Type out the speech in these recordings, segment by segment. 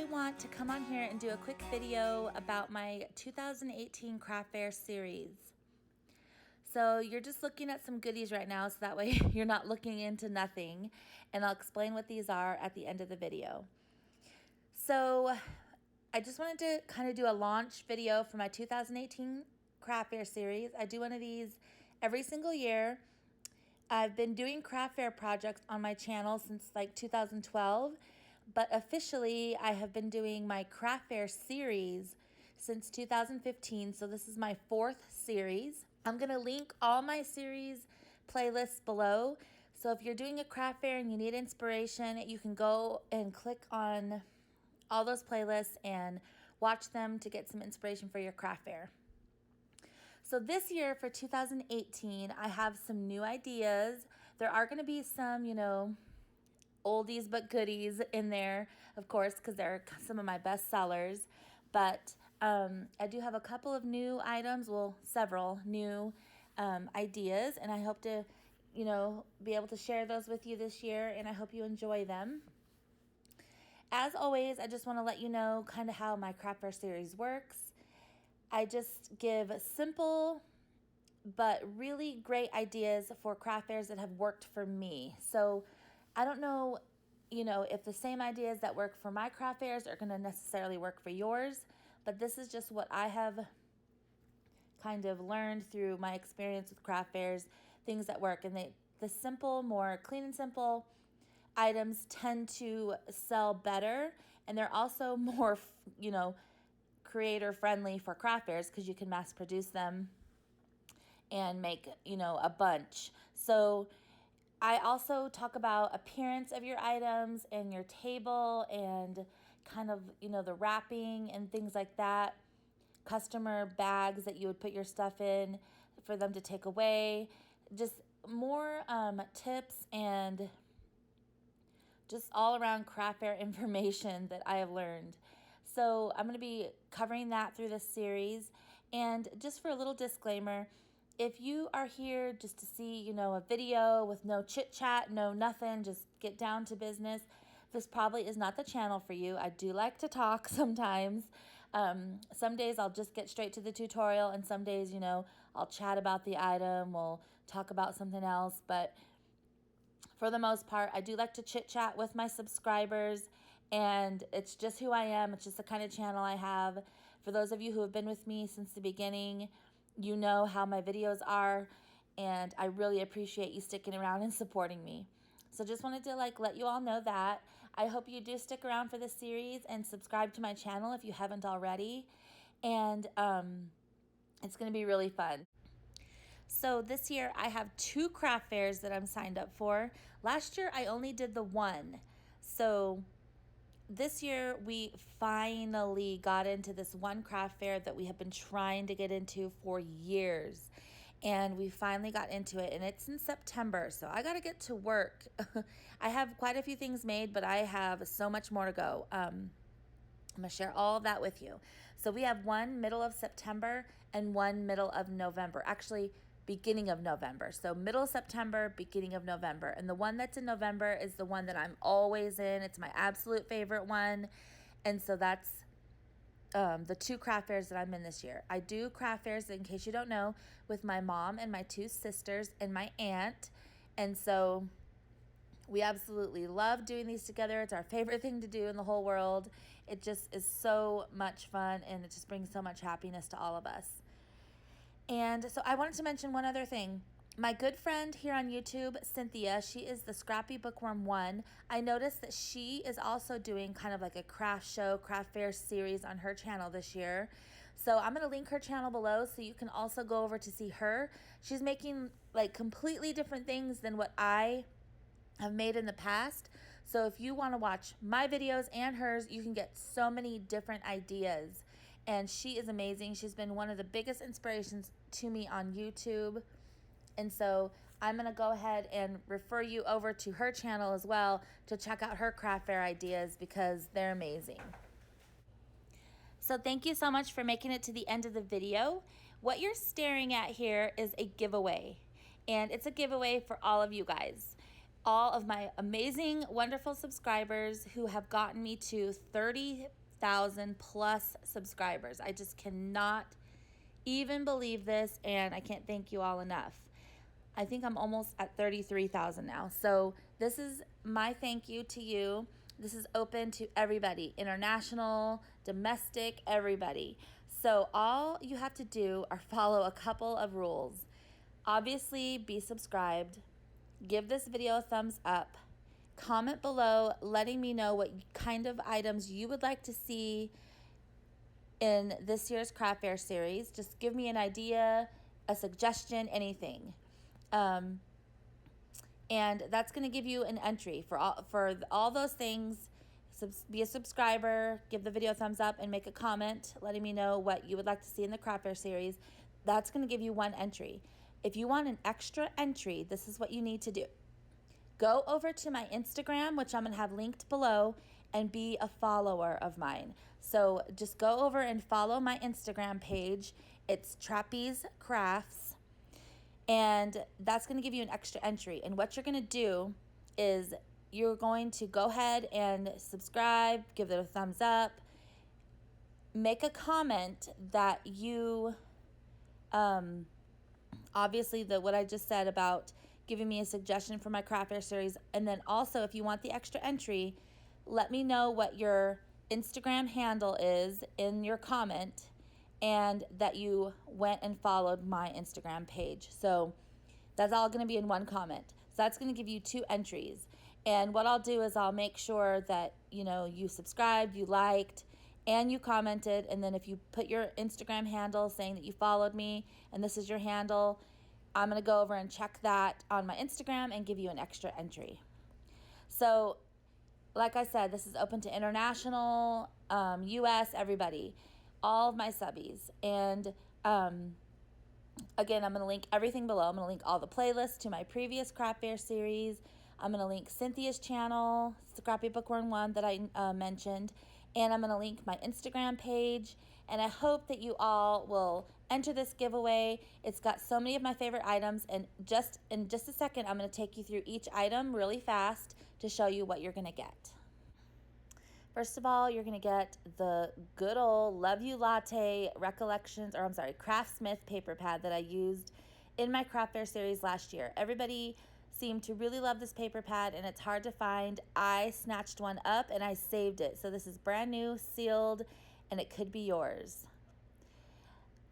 I want to come on here and do a quick video about my 2018 craft fair series. So you're just looking at some goodies right now, so that way you're not looking into nothing, and I'll explain what these are at the end of the video. So I just wanted to kind of do a launch video for my 2018 craft fair series. I do one of these every single year. I've been doing craft fair projects on my channel since like 2012, but officially I have been doing my craft fair series since 2015, so this is my 4th series. I'm going to link all my series playlists below, so if you're doing a craft fair and you need inspiration, you can go and click on all those playlists and watch them to get some inspiration for your craft fair. So this year for 2018, I have some new ideas. There are going to be some, oldies but goodies in there, of course, because they're some of my best sellers. But I do have a couple of new items, well, several new ideas, and I hope to, be able to share those with you this year, and I hope you enjoy them. As always, I just want to let you know kind of how my craft fair series works. I just give simple but really great ideas for craft fairs that have worked for me. So I don't know, if the same ideas that work for my craft fairs are going to necessarily work for yours, but this is just what I have kind of learned through my experience with craft fairs, things that work. And the simple, more clean and simple items tend to sell better, and they're also more, creator friendly for craft fairs because you can mass produce them and make, a bunch. So I also talk about appearance of your items and your table and kind of, the wrapping and things like that. Customer bags that you would put your stuff in for them to take away. Just more tips and just all around craft fair information that I have learned. So I'm going to be covering that through this series. And just for a little disclaimer, if you are here just to see, a video with no chit chat, no nothing, just get down to business, this probably is not the channel for you. I do like to talk sometimes. Some days I'll just get straight to the tutorial, and some days, I'll chat about the item, we'll talk about something else. But for the most part, I do like to chit chat with my subscribers, and it's just who I am. It's just the kind of channel I have. For those of you who have been with me since the beginning, you know how my videos are, and I really appreciate you sticking around and supporting me. So just wanted to let you all know that. I hope you do stick around for this series and subscribe to my channel if you haven't already. And it's going to be really fun. So this year I have 2 craft fairs that I'm signed up for. Last year I only did the one. So this year we finally got into this one craft fair that we have been trying to get into for years. And we finally got into it, and it's in September, so I got to get to work. I have quite a few things made, but I have so much more to go. I'm going to share all of that with you. So we have one middle of September and one middle of November. Actually, beginning of November. So middle of September, beginning of November. And the one that's in November is the one that I'm always in. It's my absolute favorite one. And so that's the 2 craft fairs that I'm in this year. I do craft fairs, in case you don't know, with my mom and my 2 sisters and my aunt. And so we absolutely love doing these together. It's our favorite thing to do in the whole world. It just is so much fun, and it just brings so much happiness to all of us. And so I wanted to mention one other thing. My good friend here on YouTube, Cynthia, she is the Scrappy Bookworm 1. I noticed that she is also doing kind of like a craft show, craft fair series on her channel this year. So I'm going to link her channel below so you can also go over to see her. She's making completely different things than what I have made in the past. So if you want to watch my videos and hers, you can get so many different ideas. And she is amazing. She's been one of the biggest inspirations to me on YouTube. And so I'm going to go ahead and refer you over to her channel as well to check out her craft fair ideas because they're amazing. So thank you so much for making it to the end of the video. What you're staring at here is a giveaway, and it's a giveaway for all of you guys. all of my amazing, wonderful subscribers who have gotten me to 30,000 plus subscribers. I just cannot even believe this, and I can't thank you all enough. I think I'm almost at 33,000 now. So this is my thank you to you. This is open to everybody, international, domestic, everybody. So all you have to do are follow a couple of rules. Obviously, be subscribed. Give this video a thumbs up. Comment below letting me know what kind of items you would like to see in this year's craft fair series. Just give me an idea, a suggestion, anything. And that's going to give you an entry for all those things. Be a subscriber, give the video a thumbs up, and make a comment letting me know what you would like to see in the craft fair series. That's going to give you one entry. If you want an extra entry, this is what you need to do. Go over to my Instagram, which I'm going to have linked below, and be a follower of mine. So just go over and follow my Instagram page. It's Trapeze Crafts. And that's going to give you an extra entry. And what you're going to do is you're going to go ahead and subscribe, give it a thumbs up, make a comment that you, obviously what I just said about giving me a suggestion for my craft fair series. And then also, if you want the extra entry, let me know what your Instagram handle is in your comment, and that you went and followed my Instagram page. So that's all going to be in one comment. So that's going to give you 2 entries. And what I'll do is I'll make sure that you subscribed, you liked, and you commented. And then if you put your Instagram handle saying that you followed me and this is your handle, I'm going to go over and check that on my Instagram and give you an extra entry. So like I said, this is open to international, US, everybody, all of my subbies. And again, I'm going to link everything below. I'm going to link all the playlists to my previous craft fair series. I'm going to link Cynthia's channel, Scrappy Bookworm 1 that I mentioned. And I'm going to link my Instagram page. And I hope that you all will enter this giveaway. It's got so many of my favorite items. And in just a second, I'm going to take you through each item really fast to show you what you're going to get. First of all, you're going to get the good old Love You Latte Craftsmith paper pad that I used in my craft fair series last year. Everybody seemed to really love this paper pad, and it's hard to find. I snatched one up and I saved it. So this is brand new, sealed, and it could be yours.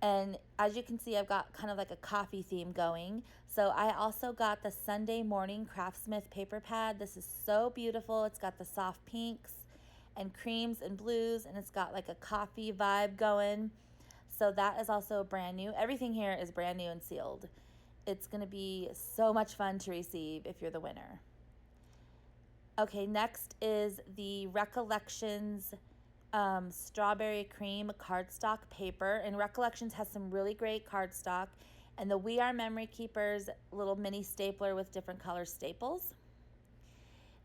And as you can see, I've got kind of like a coffee theme going. So I also got the Sunday Morning Craftsmith paper pad. This is so beautiful. It's got the soft pinks and creams and blues, and it's got like a coffee vibe going. So that is also brand new. Everything here is brand new and sealed. It's going to be so much fun to receive if you're the winner. Okay, next is the Recollections strawberry cream cardstock paper. And Recollections has some really great cardstock. And the We Are Memory Keepers little mini stapler with different color staples.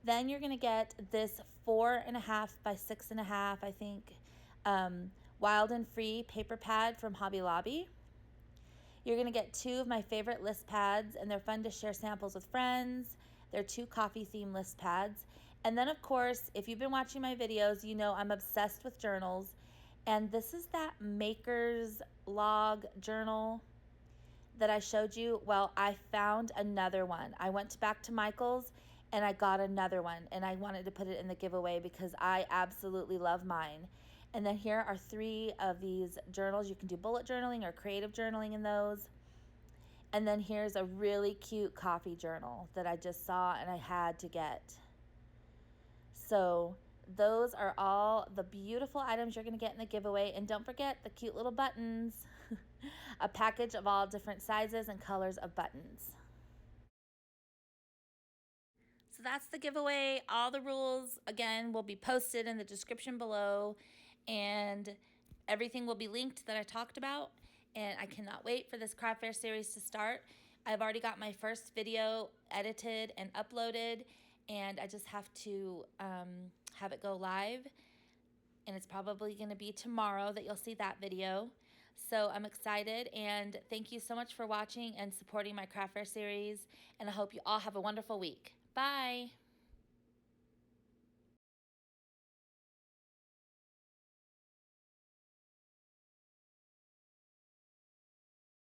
Then you're going to get this 4.5 by 6.5, I think, Wild and Free paper pad from Hobby Lobby. You're going to get 2 of my favorite list pads, and they're fun to share samples with friends. They're 2 coffee theme list pads. And then, of course, if you've been watching my videos, you know I'm obsessed with journals. And this is that Maker's Log journal that I showed you. Well, I found another one. I went back to Michael's and I got another one, and I wanted to put it in the giveaway because I absolutely love mine. And then here are 3 of these journals. You can do bullet journaling or creative journaling in those. And then here's a really cute coffee journal that I just saw and I had to get. So those are all the beautiful items you're going to get in the giveaway. And don't forget the cute little buttons. A package of all different sizes and colors of buttons. So that's the giveaway. All the rules, again, will be posted in the description below. And everything will be linked that I talked about. And I cannot wait for this craft fair series to start. I've already got my first video edited and uploaded, and I just have to have it go live. And it's probably going to be tomorrow that you'll see that video. So I'm excited, and thank you so much for watching and supporting my craft fair series. And I hope you all have a wonderful week. Bye.